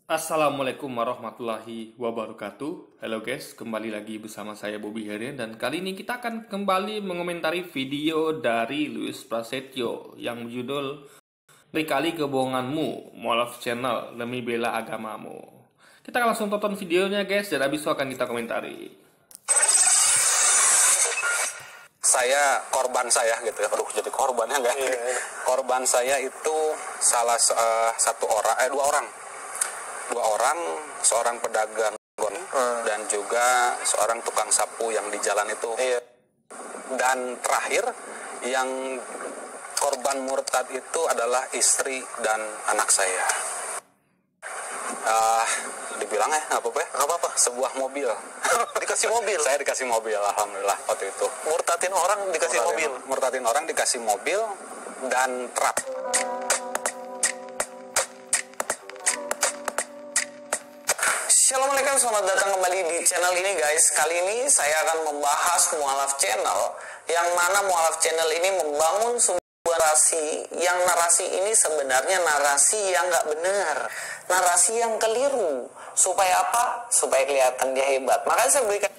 Assalamualaikum warahmatullahi wabarakatuh. Halo guys, kembali lagi bersama saya Bobby Herian. Dan kali ini kita akan kembali mengomentari video dari Luis Prasetyo yang berjudul "Kali Kebohonganmu, Mualaf Channel Demi Bela Agamamu". Kita akan langsung tonton videonya guys, dan habis itu akan kita komentari. Korban saya gitu ya. Aduh, jadi korban ya enggak? Korban saya itu dua orang, seorang pedagang dan juga seorang tukang sapu yang di jalan itu. Dan terakhir yang korban murtad itu adalah istri dan anak saya. Dibilang nggak apa-apa, sebuah mobil. Dikasih mobil? Saya dikasih mobil, alhamdulillah waktu itu. Murtadin orang dikasih mobil? Murtadin orang dikasih mobil dan truk. Assalamualaikum, selamat datang kembali di channel ini guys. Kali ini saya akan membahas Mualaf Channel, yang mana Mualaf Channel ini membangun sebuah narasi, yang narasi ini sebenarnya narasi yang nggak benar, narasi yang keliru. Supaya apa? Supaya kelihatan dia hebat. Makanya saya berikan.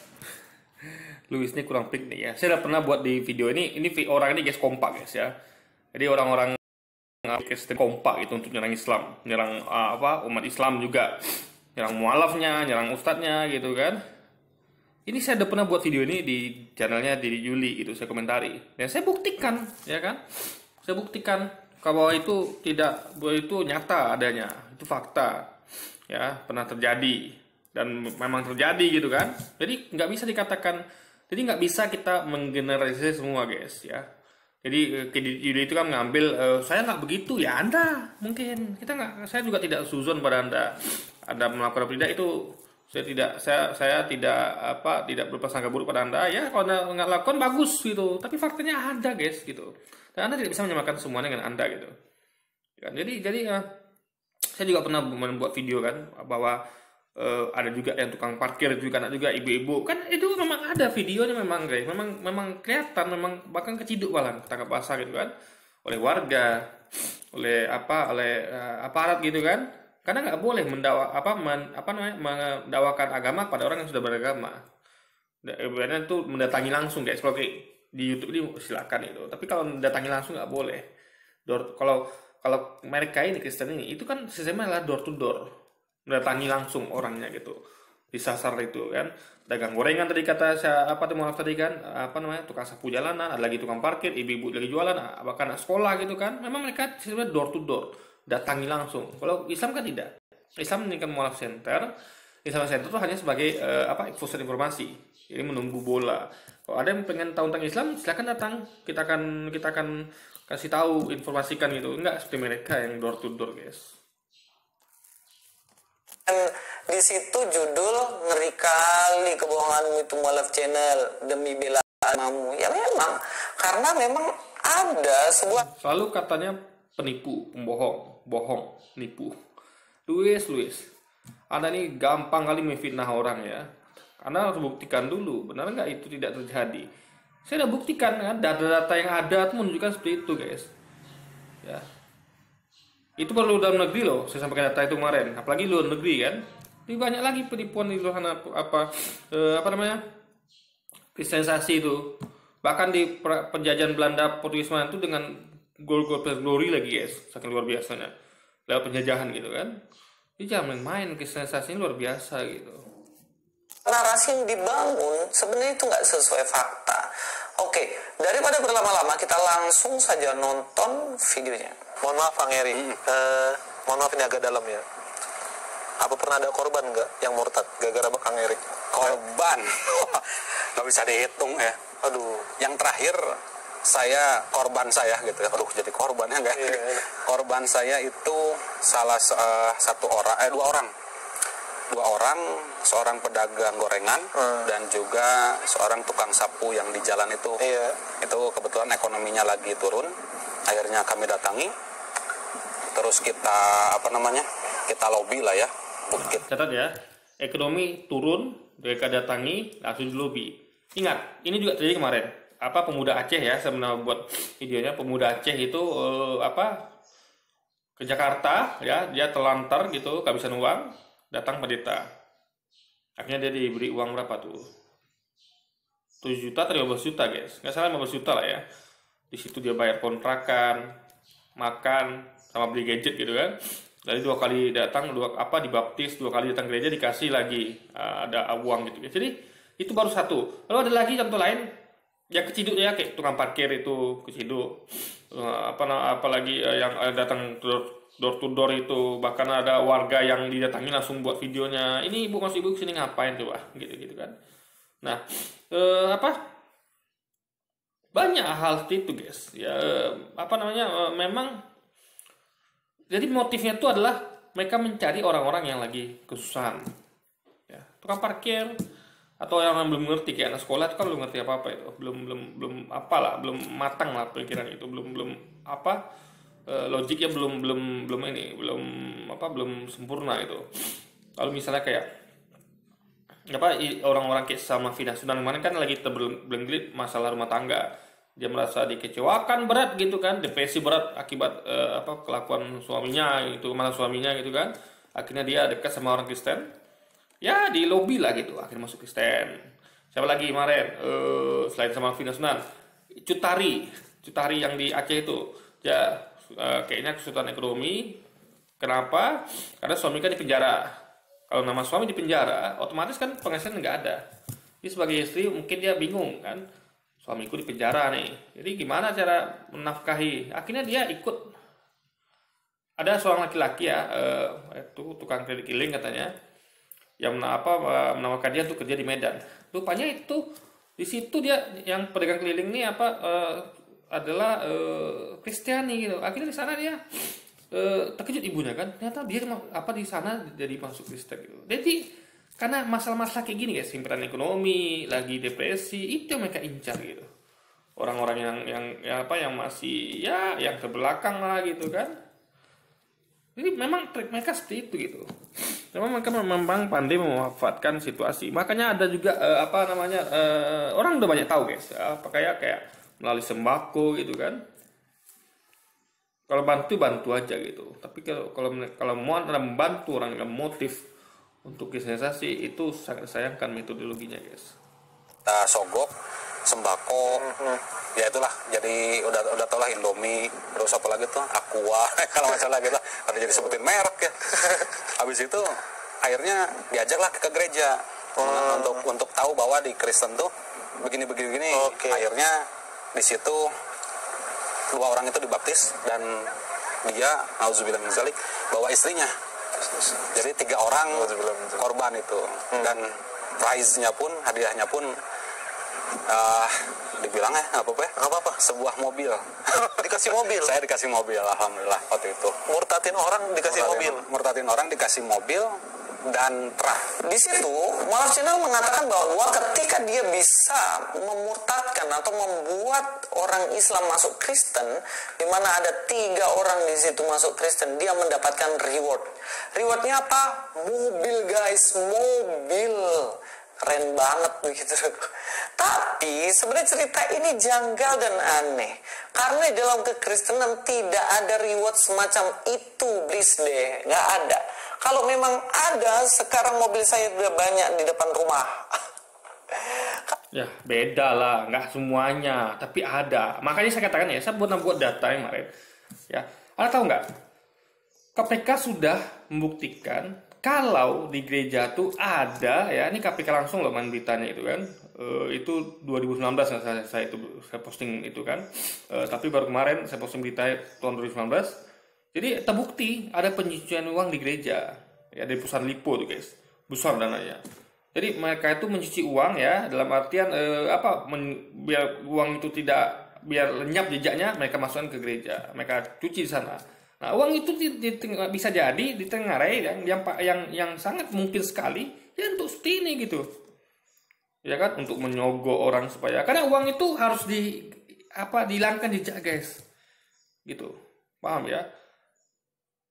Luis ini kurang pik nih ya. Saya udah pernah buat di video ini orang ini guys kompak guys ya. Jadi orang-orang guys kompak itu untuk nyerang Islam, nyerang umat Islam juga, nyerang mualafnya, nyerang ustadznya gitu kan. Ini saya udah pernah buat video ini di channelnya di Juli itu, saya komentari dan saya buktikan ya kan. Saya buktikan bahwa itu nyata adanya, itu fakta ya, pernah terjadi dan memang terjadi gitu kan. Jadi nggak bisa dikatakan, jadi nggak bisa kita menggeneralisasi semua guys ya. Jadi Yudi itu kan ngambil saya nggak begitu ya, Anda mungkin kita nggak, saya juga tidak suzon pada Anda melakukan apa tidak, itu saya tidak berprasangka buruk pada Anda ya. Kalau Anda nggak lakukan bagus gitu, tapi faktanya ada guys gitu, dan Anda tidak bisa menyamakan semuanya dengan Anda gitu kan. Jadi saya juga pernah membuat video kan bahwa ada juga yang tukang parkir juga, ada juga ibu-ibu kan, itu memang ada videonya memang guys, memang kelihatan, memang bahkan keciduk balang ketangkap basah gitu kan oleh warga, oleh aparat gitu kan, karena nggak boleh mendakwakan agama pada orang yang sudah beragama. Ibaratnya itu mendatangi langsung guys. Kalau di YouTube ini silakan itu, tapi kalau mendatangi langsung nggak boleh. Kalau mereka ini Kristen ini, itu kan sistemnya adalah door to door, mendatangi langsung orangnya gitu, disasar itu kan. Dagang gorengan tadi kata saya, tadi kan, tukang sapu jalanan, ada lagi tukang parkir, ibu-ibu lagi jualan, bahkan anak sekolah gitu kan. Memang mereka sistemnya door to door, datangi langsung. Kalau Islam kan tidak. Islam ini kan Mualaf Center. Islam Center itu hanya sebagai pusat informasi. Ini menunggu bola. Kalau ada yang pengen tahu tentang Islam, silakan datang. Kita akan kasih tahu, informasikan gitu. Enggak seperti mereka yang door to door guys. Di situ judul "Ngeri Kali Kebohonganmu itu Mualaf Channel Demi Bela Agamamu". Ya memang, karena memang ada sebuah, selalu katanya penipu, pembohong, bohong, nipu. Luis, Anda ini gampang kali memfitnah orang ya. Anda harus buktikan dulu, benar nggak itu tidak terjadi. Saya udah buktikan kan, data-data yang ada itu menunjukkan seperti itu guys. Ya. Itu perlu dalam negeri loh, saya sampaikan data itu kemarin. Apalagi luar negeri kan. Ini banyak lagi penipuan di luar sana, kristenisasi itu. Bahkan di penjajahan Belanda Portugis itu dengan gol-gol glory lagi guys, saking luar biasanya. Lewat penjajahan gitu kan. Ini jangan main, kristenisasi ini luar biasa gitu. narasi yang dibangun sebenarnya itu nggak sesuai fakta. Oke, daripada berlama-lama, kita langsung saja nonton videonya. Mohon maaf Bang Eri, mohon maaf ini agak dalam ya. Apa pernah ada korban nggak yang murtad gara-gara Bang Eri? Korban? Nggak bisa dihitung ya. Aduh, Yang terakhir korban saya gitu ya. Aduh, jadi korban ya enggak? Korban saya itu dua orang, seorang pedagang gorengan dan juga seorang tukang sapu yang di jalan itu. Itu kebetulan ekonominya lagi turun. Akhirnya kami datangi, terus kita lobby lah ya. Catat ya, ekonomi turun, mereka datangi, langsung di lobby. Ingat, ini juga terjadi kemarin. Pemuda Aceh ya, saya pernah buat videonya. Pemuda Aceh itu ke Jakarta, ya dia telantar gitu, kehabisan uang, datang pendeta. Akhirnya dia diberi uang berapa tuh? 7 juta atau 15 juta guys, nggak salah 15 juta lah ya. Di situ dia bayar kontrakan, makan, sama beli gadget gitu kan. Dari 2 kali datang, dibaptis, 2 kali datang gereja dikasih lagi ada uang gitu. Jadi itu baru satu. Lalu ada lagi contoh lain yang keciduk ya, kayak tukang parkir itu keciduk. Apalagi yang datang door to door itu, bahkan ada warga yang didatangi langsung buat videonya. Ini ibu masuk ibu sini ngapain tuh, gitu kan. Nah, banyak hal seperti itu guys. Ya memang jadi motifnya itu adalah mereka mencari orang-orang yang lagi kesusahan. Ya, tukang parkir atau yang belum ngerti, kayak anak sekolah itu kan belum ngerti apa-apa itu. Belum matang lah pikiran itu, belum logiknya belum sempurna itu. Kalau misalnya kayak orang-orang kayak sama Vina Sunan kemarin kan lagi terbelit masalah rumah tangga. Dia merasa dikecewakan berat gitu kan, depresi berat akibat kelakuan suaminya gitu, malah suaminya gitu kan. Akhirnya dia dekat sama orang Kristen, ya di lobby lah gitu, akhirnya masuk Kristen. Siapa lagi kemarin selain sama Vina Sunan, Cutari yang di Aceh itu, ya kayaknya kesulitan ekonomi. Kenapa? Karena suami kan di penjara. Kalau nama suami di penjara, otomatis kan penghasilan nggak ada. Jadi sebagai istri mungkin dia bingung kan, suamiku di penjara nih, jadi gimana cara menafkahi? Akhirnya dia ikut, ada seorang laki-laki ya, itu tukang keliling katanya, yang menawarkan dia untuk kerja di Medan. Rupanya itu di situ dia yang pedagang keliling nih adalah Kristiani gitu. Akhirnya di sana dia terkejut ibunya kan, ternyata dia di sana jadi masuk Kristen gitu. Jadi karena masalah-masalah kayak gini guys, simpenan ekonomi, lagi depresi, itu yang mereka incar gitu. Orang-orang yang masih yang terbelakang lah gitu kan. Jadi memang trik mereka seperti itu gitu. Memang pandai memanfaatkan situasi. Makanya ada juga orang udah banyak tahu guys. Kayak melalui sembako gitu kan. Kalau bantu aja gitu. Tapi kalau mau membantu orang dengan motif untuk sensasi, itu sangat disayangkan metodologinya guys. Sogok, sembako, ya itulah. Jadi udah tau lah Indomie, terus apa lagi tuh Aqua, kalau nggak salah gitu lah. Ada jadi sebutin merek ya. Habis itu akhirnya diajaklah ke gereja untuk tahu bahwa di Kristen tuh begini. Okay. Akhirnya di situ 2 orang itu dibaptis dan dia auzubillah min zalik bawa istrinya. Jadi 3 orang korban itu, dan prize-nya pun, hadiahnya pun dibilang nggak apa-apa, sebuah mobil. Dikasih mobil? Saya dikasih mobil, alhamdulillah waktu itu. Murtadin orang dikasih mobil dan di situ Mu'alaf Channel mengatakan bahwa ketika dia bisa memurtadkan atau membuat orang Islam masuk Kristen, di mana ada 3 orang di situ masuk Kristen, dia mendapatkan reward. Rewardnya apa? Mobil guys, mobil. Keren banget begitu. Tapi sebenarnya cerita ini janggal dan aneh, karena dalam kekristenan tidak ada reward semacam itu, please deh, nggak ada. Kalau memang ada, sekarang mobil saya udah banyak di depan rumah. Ya beda lah, nggak semuanya, tapi ada. Makanya saya katakan ya, saya buat data yang kemarin. Ya, Anda tahu nggak? KPK sudah membuktikan kalau di gereja tuh ada, ya ini KPK langsung loh main beritanya itu kan. Itu 2019 saya posting itu kan. Tapi baru kemarin saya posting berita tahun 2019. Jadi terbukti ada pencucian uang di gereja, ya dari perusahaan Lipo tuh guys, besar dananya. Jadi mereka itu mencuci uang ya, dalam artian biar uang itu biar lenyap jejaknya, mereka masukkan ke gereja, mereka cuci di sana. Nah uang itu bisa jadi ditengarai yang sangat mungkin sekali ya untuk seperti ini gitu, ya kan, untuk menyogok orang supaya, karena uang itu harus dihilangkan jejak guys, gitu, paham ya?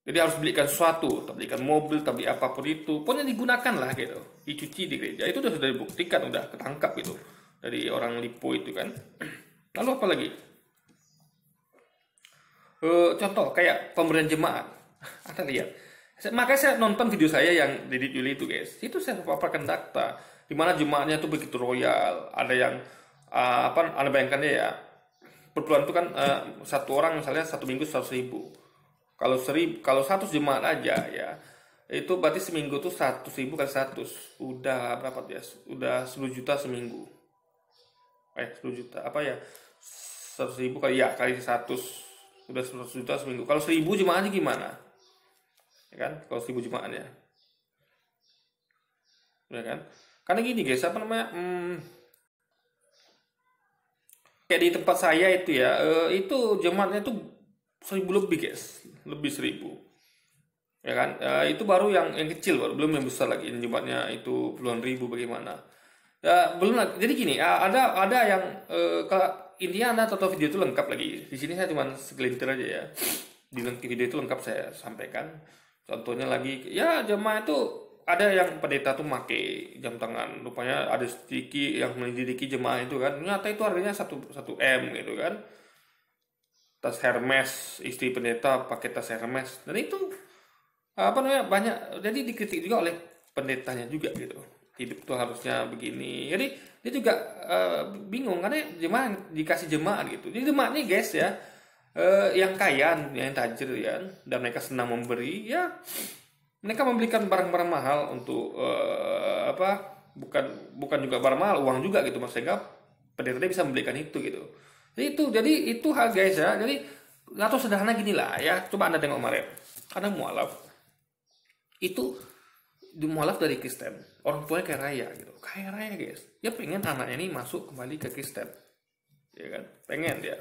Jadi harus belikan sesuatu, belikan mobil, beli apapun itu, pokoknya digunakan lah gitu, dicuci di gereja. Itu sudah dibuktikan, udah ketangkap itu dari orang Lipo itu kan. Lalu apa lagi? Contoh kayak pemberian jemaat. Anda lihat. Makanya saya nonton video saya yang Didit Yuli itu guys. Itu saya paparkan data. Di mana jemaahnya tuh begitu royal. Ada yang Anda bayangkan ya. Per bulan itu kan satu orang misalnya satu minggu 100.000. Kalau 100 jemaat aja ya. Itu berarti seminggu tuh 100.000 kali 100. Udah berapa ya? Udah 10 juta seminggu. 10 juta apa ya? 100.000 kali 100. Udah 100 juta seminggu. Kalau 1.000 jemaahnya gimana? Ya kan, kalau 1.000 jemaahnya, ya kan, karena gini guys, kayak di tempat saya itu ya, itu jemaatnya itu 1.000 lebih guys, lebih 1.000, ya kan, itu baru yang kecil, belum yang besar lagi, jemaatnya itu puluhan ribu bagaimana, ya belum lagi. Jadi gini, ada yang kalau intinya Anda tonton video itu lengkap lagi. Di sini saya cuma segelintir aja ya, di video itu lengkap saya sampaikan. Contohnya lagi, ya jemaah itu ada yang pendeta tuh make jam tangan. Rupanya ada sedikit yang menyelidiki jemaah itu kan. Ternyata itu harganya 1 M gitu kan. Tas Hermes, istri pendeta pakai tas Hermes. Dan itu banyak. Jadi dikritik juga oleh pendetanya juga gitu. Hidup tuh harusnya begini. Jadi dia juga bingung karena jemaah dikasih jemaah gitu. Jadi jemaah ini guys ya. Yang kaya, yang tajir ya, dan mereka senang memberi ya, mereka membelikan barang-barang mahal untuk bukan juga barang mahal, uang juga gitu mas, sehingga pendeta bisa membelikan itu gitu. Jadi itu hal guys ya. Jadi atau sederhana gini lah ya, coba Anda tengok kemarin, karena mualaf itu mualaf dari Kristen, orang tuanya kaya raya guys, dia pengen anaknya ini masuk kembali ke Kristen, ya kan, pengen dia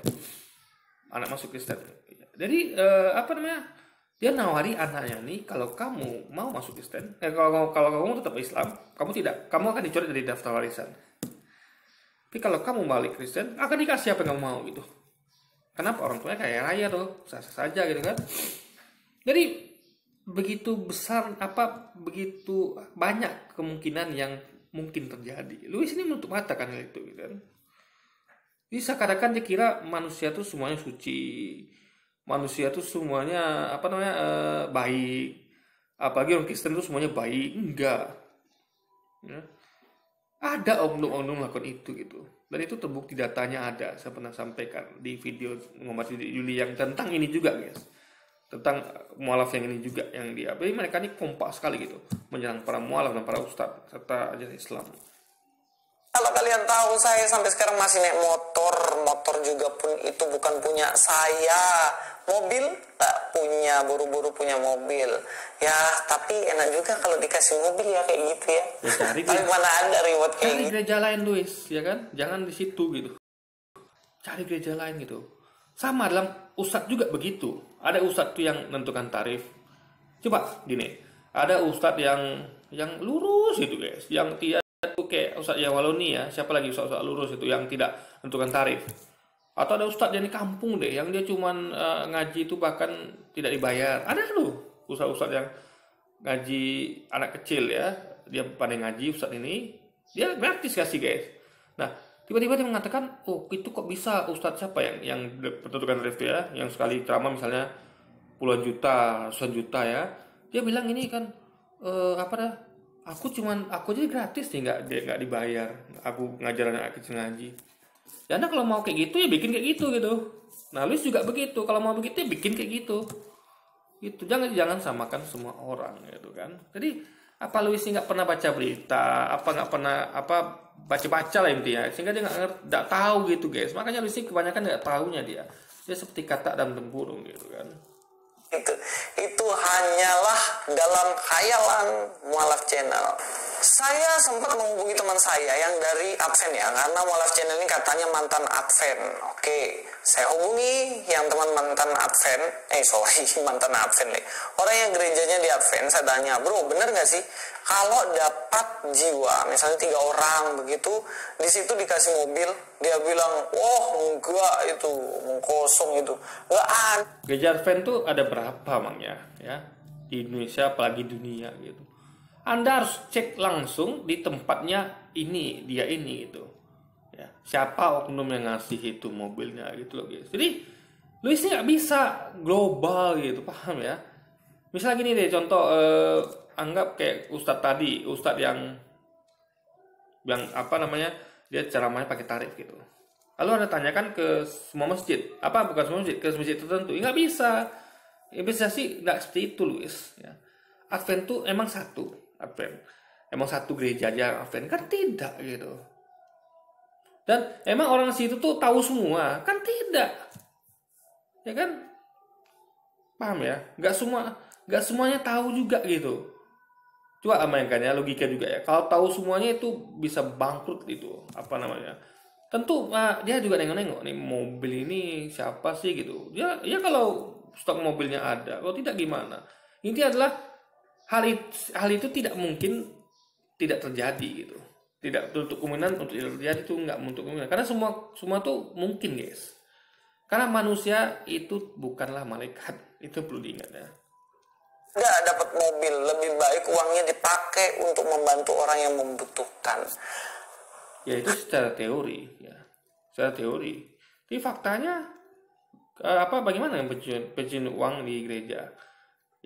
anak masuk Kristen. Jadi dia nawari anaknya nih, kalau kamu mau masuk Kristen, kalau kamu tetap Islam, kamu akan dicoret dari daftar warisan. Tapi kalau kamu balik Kristen, akan dikasih apa yang kamu mau gitu. Kenapa? Orang tuanya kaya raya tuh, sah-sah saja gitu kan. Jadi begitu besar begitu banyak kemungkinan yang mungkin terjadi. Louis ini menutup mata kan itu gitu kan. Jadi seakan-akan dia kira manusia tuh semuanya suci, manusia tuh semuanya baik, apalagi orang Kristen tuh semuanya baik. Enggak, ya. Ada oknum-oknum melakukan itu gitu, dan itu terbukti datanya ada. Saya pernah sampaikan di video Muhammad Yuli yang tentang ini juga guys, tentang mualaf yang ini juga yang dia. Jadi mereka ini kompak sekali gitu menyerang para mualaf dan para ustadz serta ajaran Islam. Kalau kalian tahu, saya sampai sekarang masih naik motor juga pun itu bukan punya saya. Mobil tak punya, buru-buru punya mobil. Ya, tapi enak juga kalau dikasih mobil ya kayak gitu ya. Tapi mana ada reward kayak gitu. Cari gereja lain Luis, ya kan? Jangan di situ gitu. Cari gereja lain gitu. Sama dalam ustadz juga begitu. Ada ustadz tuh yang menentukan tarif. Coba gini, ada ustadz yang lurus gitu guys, yang tidak kayak Ustadz Yawaloni ya, siapa lagi Ustadz lurus itu yang tidak menentukan tarif. Atau ada Ustadz yang di kampung deh, yang dia cuman ngaji itu bahkan tidak dibayar. Ada loh Ustadz yang ngaji anak kecil ya, dia pandai ngaji Ustadz ini, dia gratis kasih guys. Nah tiba-tiba dia mengatakan, oh itu kok bisa Ustadz siapa yang menentukan tarif ya, yang sekali ceramah misalnya puluhan juta, ratusan juta ya, dia bilang ini kan aku aja gratis nih, nggak dibayar, aku ngajar anak kecil ngaji. Ya Anda kalau mau kayak gitu ya bikin kayak gitu. Nah Luis juga begitu, kalau mau begitu ya bikin kayak gitu. Jangan samakan semua orang gitu kan. Jadi apa Luis nggak pernah baca berita, nggak pernah baca lah intinya, sehingga dia nggak tahu gitu guys. Makanya Luis kebanyakan nggak tahunya dia seperti katak dalam tempurung gitu kan. Itu hanyalah dalam khayalan Mualaf Channel. Saya sempat menghubungi teman saya yang dari Advent ya, karena Mualaf Channel ini katanya mantan Advent. Oke, saya hubungi yang teman mantan Advent, mantan Advent nih. Orang yang gerejanya di Advent, saya tanya, bro, bener gak sih kalau dapat jiwa, misalnya 3 orang begitu, di situ dikasih mobil, dia bilang, oh enggak, itu kosong itu, enggak ada. Gereja Advent tuh ada berapa emangnya ya di Indonesia, apalagi dunia gitu. Anda harus cek langsung di tempatnya ini gitu ya, siapa oknum yang ngasih itu mobilnya gitu loh guys. Jadi Luis ini nggak bisa global gitu, paham ya. Misalnya gini deh, contoh anggap kayak ustadz tadi, ustadz yang apa namanya, dia ceramahnya pakai tarif gitu. Lalu Anda tanyakan ke semua masjid, bukan semua masjid, ke masjid tertentu, nggak bisa. Ya bisa sih, nggak seperti itu, Luis. Ya. Advent tuh emang satu, Advent. Emang satu gereja aja Advent, kan tidak gitu. Dan emang orang situ tuh tahu semua, kan tidak. Ya kan? Paham ya? Nggak semuanya tahu juga gitu. Coba mainkannya logika juga ya. Kalau tahu semuanya itu bisa bangkrut itu, apa namanya? Tentu dia juga nengok-nengok nih, mobil ini siapa sih gitu. Ya kalau stok mobilnya ada, kalau tidak gimana? Intinya adalah hal itu tidak mungkin tidak terjadi gitu. Tidak untuk kemungkinan untuk tidak terjadi itu nggak untuk kemungkinan. Karena semua tuh mungkin, guys. Karena manusia itu bukanlah malaikat. Itu perlu diingat ya. Nggak dapat mobil, lebih baik uangnya dipakai untuk membantu orang yang membutuhkan. Ya itu secara teori ya. Secara teori. Tapi faktanya bagaimana yang pencucian uang di gereja?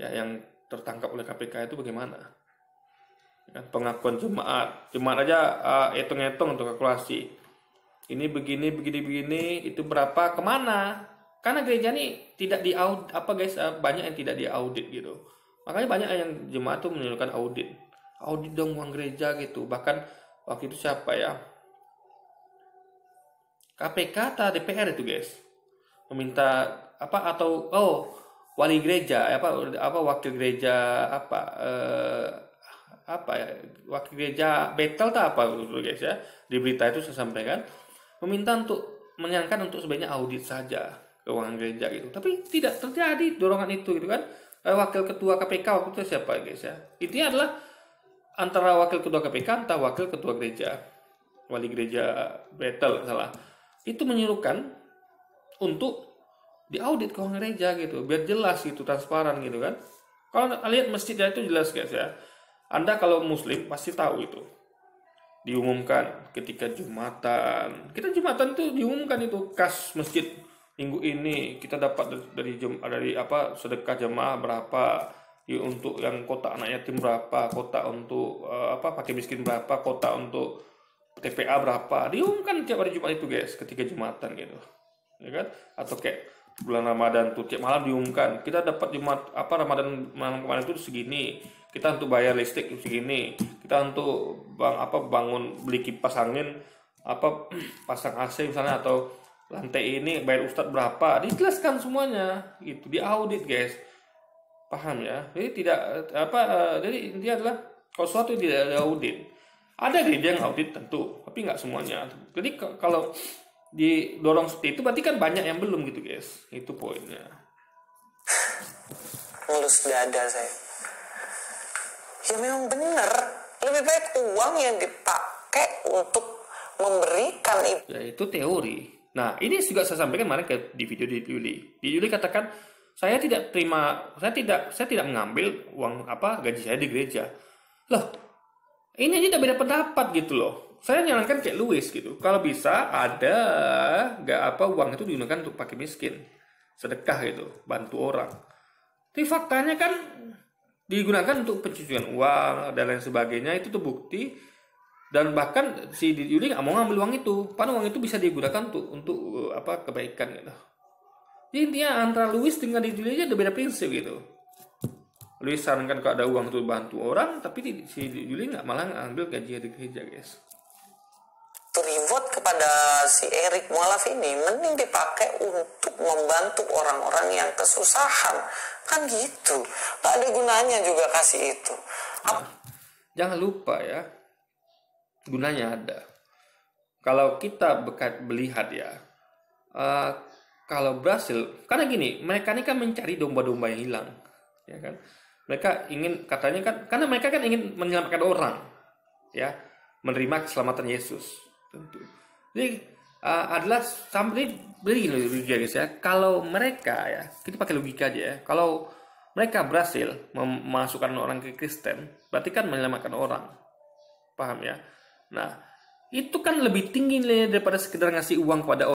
Ya yang tertangkap oleh KPK itu bagaimana? Ya, pengakuan jemaat aja hitung-hitung untuk kalkulasi. Ini begini, itu berapa, kemana? Karena gereja ini tidak diaudit, banyak yang tidak diaudit gitu. Makanya banyak yang jemaat tuh menyerukan audit dong uang gereja gitu. Bahkan waktu itu siapa ya? KPK atau DPR itu, guys, meminta wali gereja wakil gereja wakil gereja Betel guys ya, di berita itu saya sampaikan, meminta untuk menyarankan untuk sebaiknya audit saja keuangan gereja gitu. Tapi tidak terjadi dorongan itu gitu kan. Wakil ketua KPK waktu itu siapa, guys ya? Intinya adalah antara wakil ketua KPK atau wakil ketua gereja, wali gereja Betel salah, itu menyuruhkan untuk diaudit keuangan gereja gitu, biar jelas gitu, transparan gitu kan. Kalau lihat masjidnya itu jelas, guys ya. Anda kalau muslim pasti tahu itu. Diumumkan ketika Jumatan. Kita Jumatan itu diumumkan itu kas masjid minggu ini kita dapat dari sedekah jemaah berapa, untuk yang kota anak yatim berapa, kota untuk pakai miskin berapa, kota untuk TPA berapa. Diumumkan tiap hari Jumat itu, guys, ketika Jumatan gitu. Ya kan? Atau kayak bulan Ramadan tuh tiap malam diumumkan kita dapat Ramadan malam kemarin itu segini, kita untuk bayar listrik segini, kita untuk bangun beli kipas angin, pasang AC misalnya, atau lantai ini bayar ustadz berapa, dijelaskan semuanya itu, diaudit, guys. Paham ya? Jadi tidak jadi intinya adalah kalau suatu tidak ada audit. Ada gereja yang audit tentu, tapi nggak semuanya. Jadi kalau didorong seperti itu berarti kan banyak yang belum gitu, guys. Itu poinnya. Ngelus dada saya. Ya memang benar. Lebih baik uang yang dipakai untuk memberikan itu. Ya itu teori. Nah ini juga saya sampaikan kemarin di video di Yuli. Di Yuli katakan saya tidak mengambil uang gaji saya di gereja. Loh, ini aja tidak beda pendapat gitu loh. Saya nyarankan kayak Louis gitu. Kalau bisa ada uang itu digunakan untuk pakai miskin, sedekah gitu, bantu orang. Tapi faktanya kan digunakan untuk pencucian uang dan lain sebagainya, itu tuh bukti. Dan bahkan si Yuli nggak mau ngambil uang itu, padahal uang itu bisa digunakan untuk kebaikan gitu. Jadi intinya antara Louis dengan Yuli aja ada beda prinsip gitu. Louis sarankan kalau ada uang untuk bantu orang, tapi si Yuli malah ngambil gaji di gereja, guys. Reward kepada si Eric Mualaf ini mending dipakai untuk membantu orang-orang yang kesusahan, kan gitu. Gak ada gunanya juga kasih itu. Jangan lupa ya, gunanya ada. Kalau kita melihat ya, kalau berhasil, karena gini, mereka ini kan mencari domba-domba yang hilang, ya kan? Mereka ingin, katanya kan, karena mereka kan ingin menyelamatkan orang, ya, menerima keselamatan Yesus, tentu. Jadi adalah sampai begini guys ya, kalau mereka ya, kita pakai logika aja ya, kalau mereka berhasil memasukkan orang ke Kristen, berarti kan menyelamatkan orang, paham ya? Nah, itu kan lebih tinggi daripada sekedar ngasih uang kepada orang.